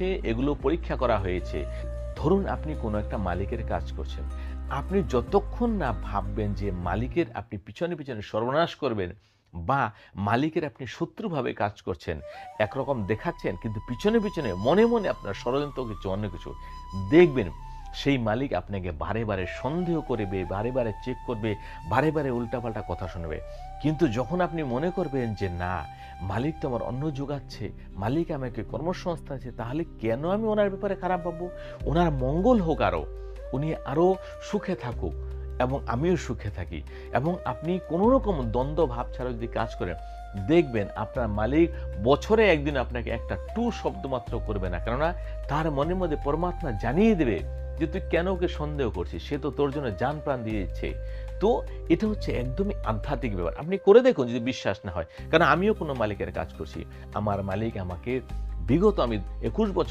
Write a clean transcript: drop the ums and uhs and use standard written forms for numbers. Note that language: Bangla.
আছে, এগুলো পরীক্ষা করা হয়েছে। ধরুন আপনি কোনো একটা মালিকের কাজ করছেন, আপনি যতক্ষণ না ভাববেন যে মালিকের আপনি পিছনে পিছনে সর্বনাশ করবেন বা মালিকের আপনি শত্রুভাবে কাজ করছেন, একরকম দেখাচ্ছেন কিন্তু পিছনে পিছনে মনে মনে আপনার ষড়যন্ত্র কিছু অন্য কিছু, দেখবেন সেই মালিক আপনাকে বারে বারে সন্দেহ করবে, বারে বারে চেক করবে, বারে বারে উল্টাপাল্টা কথা শুনবে। কিন্তু যখন আপনি মনে করবেন যে না, মালিক তো আমার অন্ন যোগাচ্ছে, মালিক আমাকে কর্মসংস্থান আছে, তাহলে কেন আমি ওনার ব্যাপারে খারাপ ভাববো? ওনার মঙ্গল হোক, আরও উনি আরও সুখে থাকুক এবং আমিও সুখে থাকি। এবং আপনি কোনো রকম দ্বন্দ্ব ভাব ছাড়া যদি কাজ করেন, দেখবেন আপনার মালিক বছরে একদিন আপনাকে একটা টু শব্দ মাত্র করবে না। কেননা তার মনের মধ্যে পরমাত্মা জানিয়ে দেবে যে তুই কেন ওকে সন্দেহ করছিস, সে তো তোর জন্য জান প্রাণ দিয়ে দিচ্ছে। তো এটা হচ্ছে একদমই আধ্যাত্মিক ব্যাপার। আপনি করে দেখুন যদি বিশ্বাস না হয়। কারণ আমিও কোনো মালিকের কাজ করছি, আমার মালিক আমাকে বিগত আমি 21 বছর